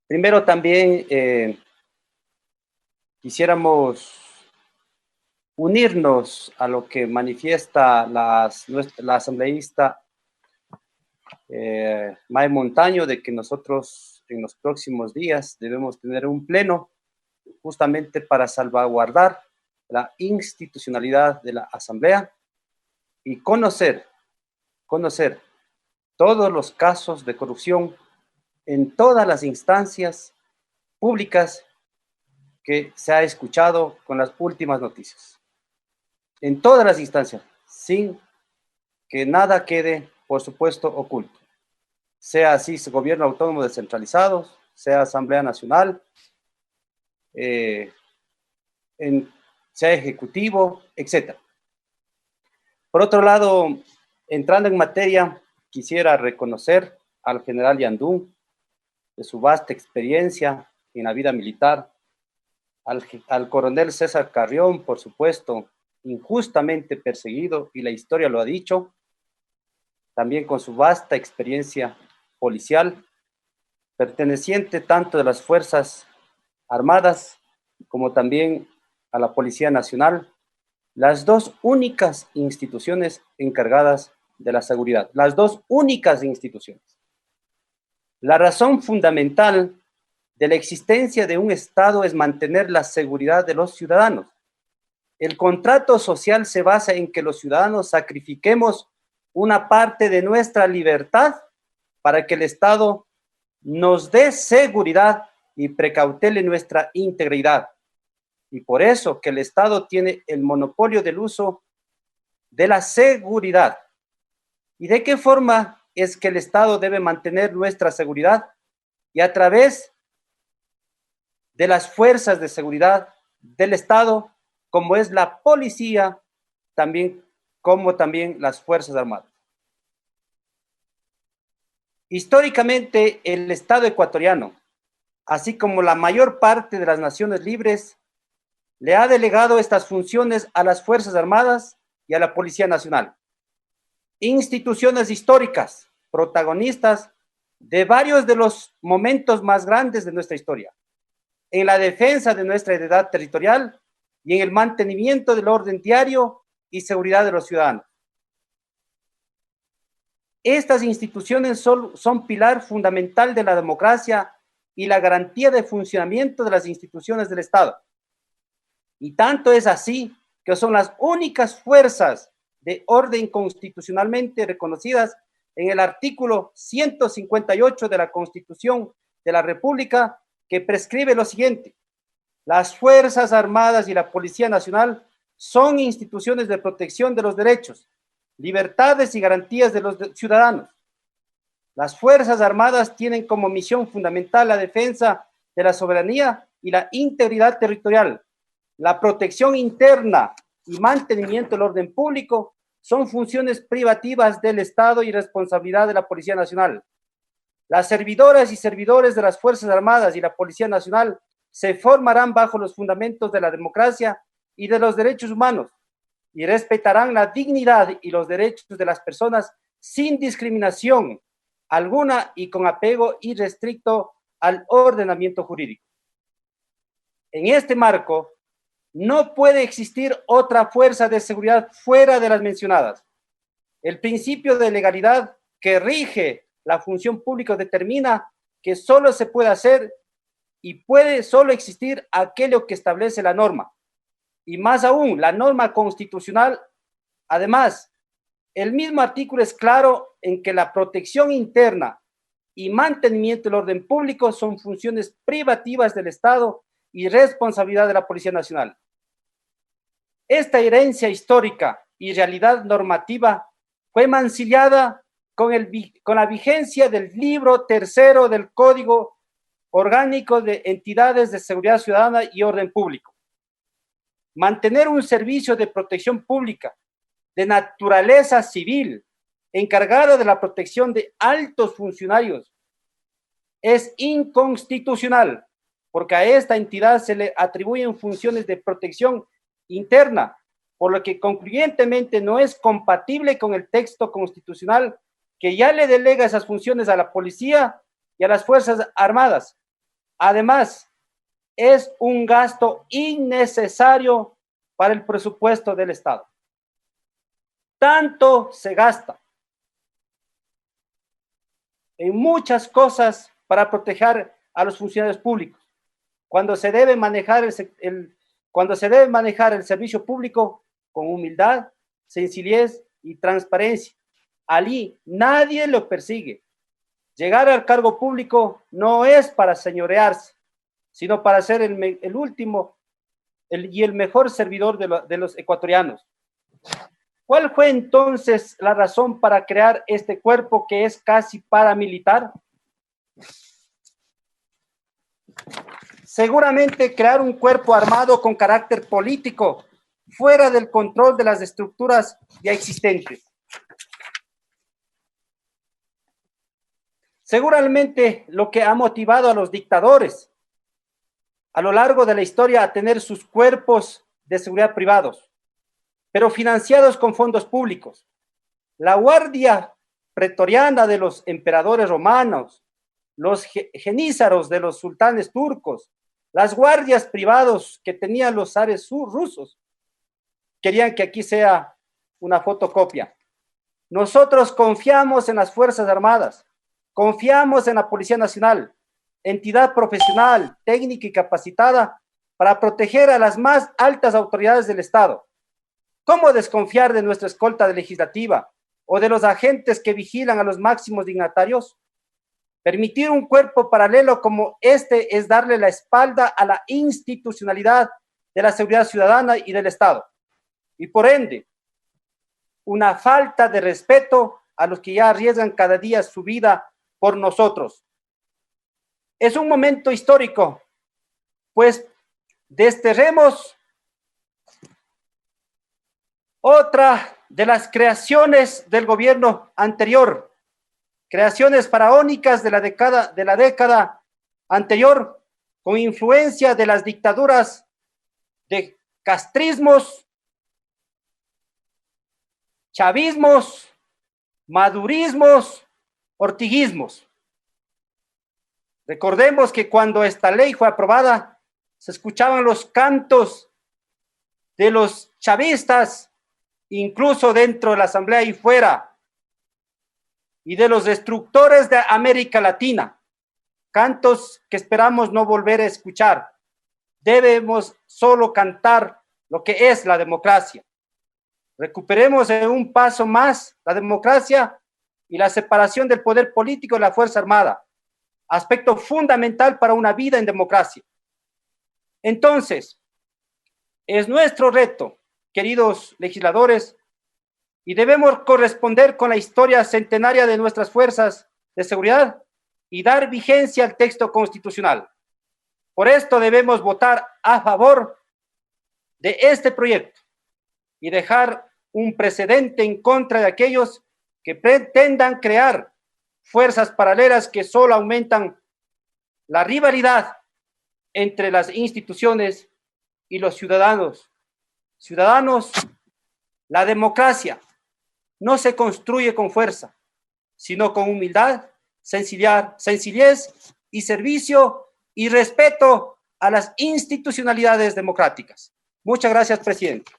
Primero también quisiéramos unirnos a lo que manifiesta la asambleísta May Montaño, de que nosotros en los próximos días debemos tener un pleno justamente para salvaguardar la institucionalidad de la asamblea y conocer todos los casos de corrupción en todas las instancias públicas que se ha escuchado con las últimas noticias. En todas las instancias, sin que nada quede, por supuesto, oculto. Sea así gobierno autónomo descentralizado, sea Asamblea Nacional, eh, sea ejecutivo, etc. Por otro lado, entrando en materia, quisiera reconocer al general Yandún de su vasta experiencia en la vida militar, al coronel César Carrión, por supuesto, injustamente perseguido, y la historia lo ha dicho, también con su vasta experiencia policial, perteneciente tanto de las Fuerzas Armadas como también a la Policía Nacional, las dos únicas instituciones encargadas de la seguridad, las dos únicas instituciones. La razón fundamental de la existencia de un Estado es mantener la seguridad de los ciudadanos. El contrato social se basa en que los ciudadanos sacrifiquemos una parte de nuestra libertad para que el Estado nos dé seguridad y precautele nuestra integridad. Y por eso que el Estado tiene el monopolio del uso de la seguridad. ¿Y de qué forma es que el Estado debe mantener nuestra seguridad? Y a través de las fuerzas de seguridad del Estado, como es la policía, como también las Fuerzas Armadas. Históricamente, el Estado ecuatoriano, así como la mayor parte de las naciones libres, le ha delegado estas funciones a las Fuerzas Armadas y a la Policía Nacional. Instituciones históricas, protagonistas de varios de los momentos más grandes de nuestra historia, en la defensa de nuestra identidad territorial y en el mantenimiento del orden diario y seguridad de los ciudadanos. Estas instituciones son pilar fundamental de la democracia y la garantía de funcionamiento de las instituciones del Estado. Y tanto es así que son las únicas fuerzas de orden constitucionalmente reconocidas en el artículo 158 de la Constitución de la República, que prescribe lo siguiente: las Fuerzas Armadas y la Policía Nacional son instituciones de protección de los derechos, libertades y garantías de los ciudadanos. Las Fuerzas Armadas tienen como misión fundamental la defensa de la soberanía y la integridad territorial. La protección interna y mantenimiento del orden público son funciones privativas del Estado y responsabilidad de la Policía Nacional. Las servidoras y servidores de las Fuerzas Armadas y la Policía Nacional se formarán bajo los fundamentos de la democracia y de los derechos humanos y respetarán la dignidad y los derechos de las personas sin discriminación alguna y con apego irrestricto al ordenamiento jurídico. En este marco, no puede existir otra fuerza de seguridad fuera de las mencionadas. El principio de legalidad que rige la función pública determina que solo se puede hacer y puede solo existir aquello que establece la norma. Y más aún, la norma constitucional. Además, el mismo artículo es claro en que la protección interna y mantenimiento del orden público son funciones privativas del Estado y responsabilidad de la Policía Nacional. Esta herencia histórica y realidad normativa fue mancillada con la vigencia del libro tercero del Código Orgánico de Entidades de Seguridad Ciudadana y Orden Público. Mantener un servicio de protección pública de naturaleza civil, encargada de la protección de altos funcionarios, es inconstitucional, porque a esta entidad se le atribuyen funciones de protección interna, por lo que concluyentemente no es compatible con el texto constitucional que ya le delega esas funciones a la policía y a las Fuerzas Armadas, Además, es un gasto innecesario para el presupuesto del Estado. Tanto se gasta en muchas cosas para proteger a los funcionarios públicos, cuando se debe manejar el servicio público con humildad, sencillez y transparencia. Allí nadie lo persigue. Llegar al cargo público no es para señorearse, sino para ser el último y el mejor servidor de los ecuatorianos. ¿Cuál fue entonces la razón para crear este cuerpo que es casi paramilitar? Seguramente crear un cuerpo armado con carácter político, fuera del control de las estructuras ya existentes. Seguramente lo que ha motivado a los dictadores a lo largo de la historia a tener sus cuerpos de seguridad privados, pero financiados con fondos públicos. La guardia pretoriana de los emperadores romanos, los genízaros de los sultanes turcos, las guardias privados que tenían los zares rusos, querían que aquí sea una fotocopia. Nosotros confiamos en las Fuerzas Armadas, confiamos en la Policía Nacional, entidad profesional, técnica y capacitada para proteger a las más altas autoridades del Estado. ¿Cómo desconfiar de nuestra escolta legislativa o de los agentes que vigilan a los máximos dignatarios? Permitir un cuerpo paralelo como este es darle la espalda a la institucionalidad de la seguridad ciudadana y del Estado. Y por ende, una falta de respeto a los que ya arriesgan cada día su vida por nosotros. Es un momento histórico, pues desterremos otra de las creaciones del gobierno anterior, creaciones faraónicas de la década anterior, con influencia de las dictaduras de castrismos, chavismos, madurismos, ortiguismos. Recordemos que cuando esta ley fue aprobada, se escuchaban los cantos de los chavistas, incluso dentro de la Asamblea y fuera, y de los destructores de América Latina, cantos que esperamos no volver a escuchar. Debemos solo cantar lo que es la democracia. Recuperemos en un paso más la democracia y la separación del poder político de la Fuerza Armada, aspecto fundamental para una vida en democracia. Entonces, es nuestro reto, queridos legisladores, y debemos corresponder con la historia centenaria de nuestras fuerzas de seguridad y dar vigencia al texto constitucional. Por esto debemos votar a favor de este proyecto y dejar un precedente en contra de aquellos que pretendan crear fuerzas paralelas que solo aumentan la rivalidad entre las instituciones y los ciudadanos. Ciudadanos, la democracia no se construye con fuerza, sino con humildad, sencillez y servicio y respeto a las institucionalidades democráticas. Muchas gracias, presidente.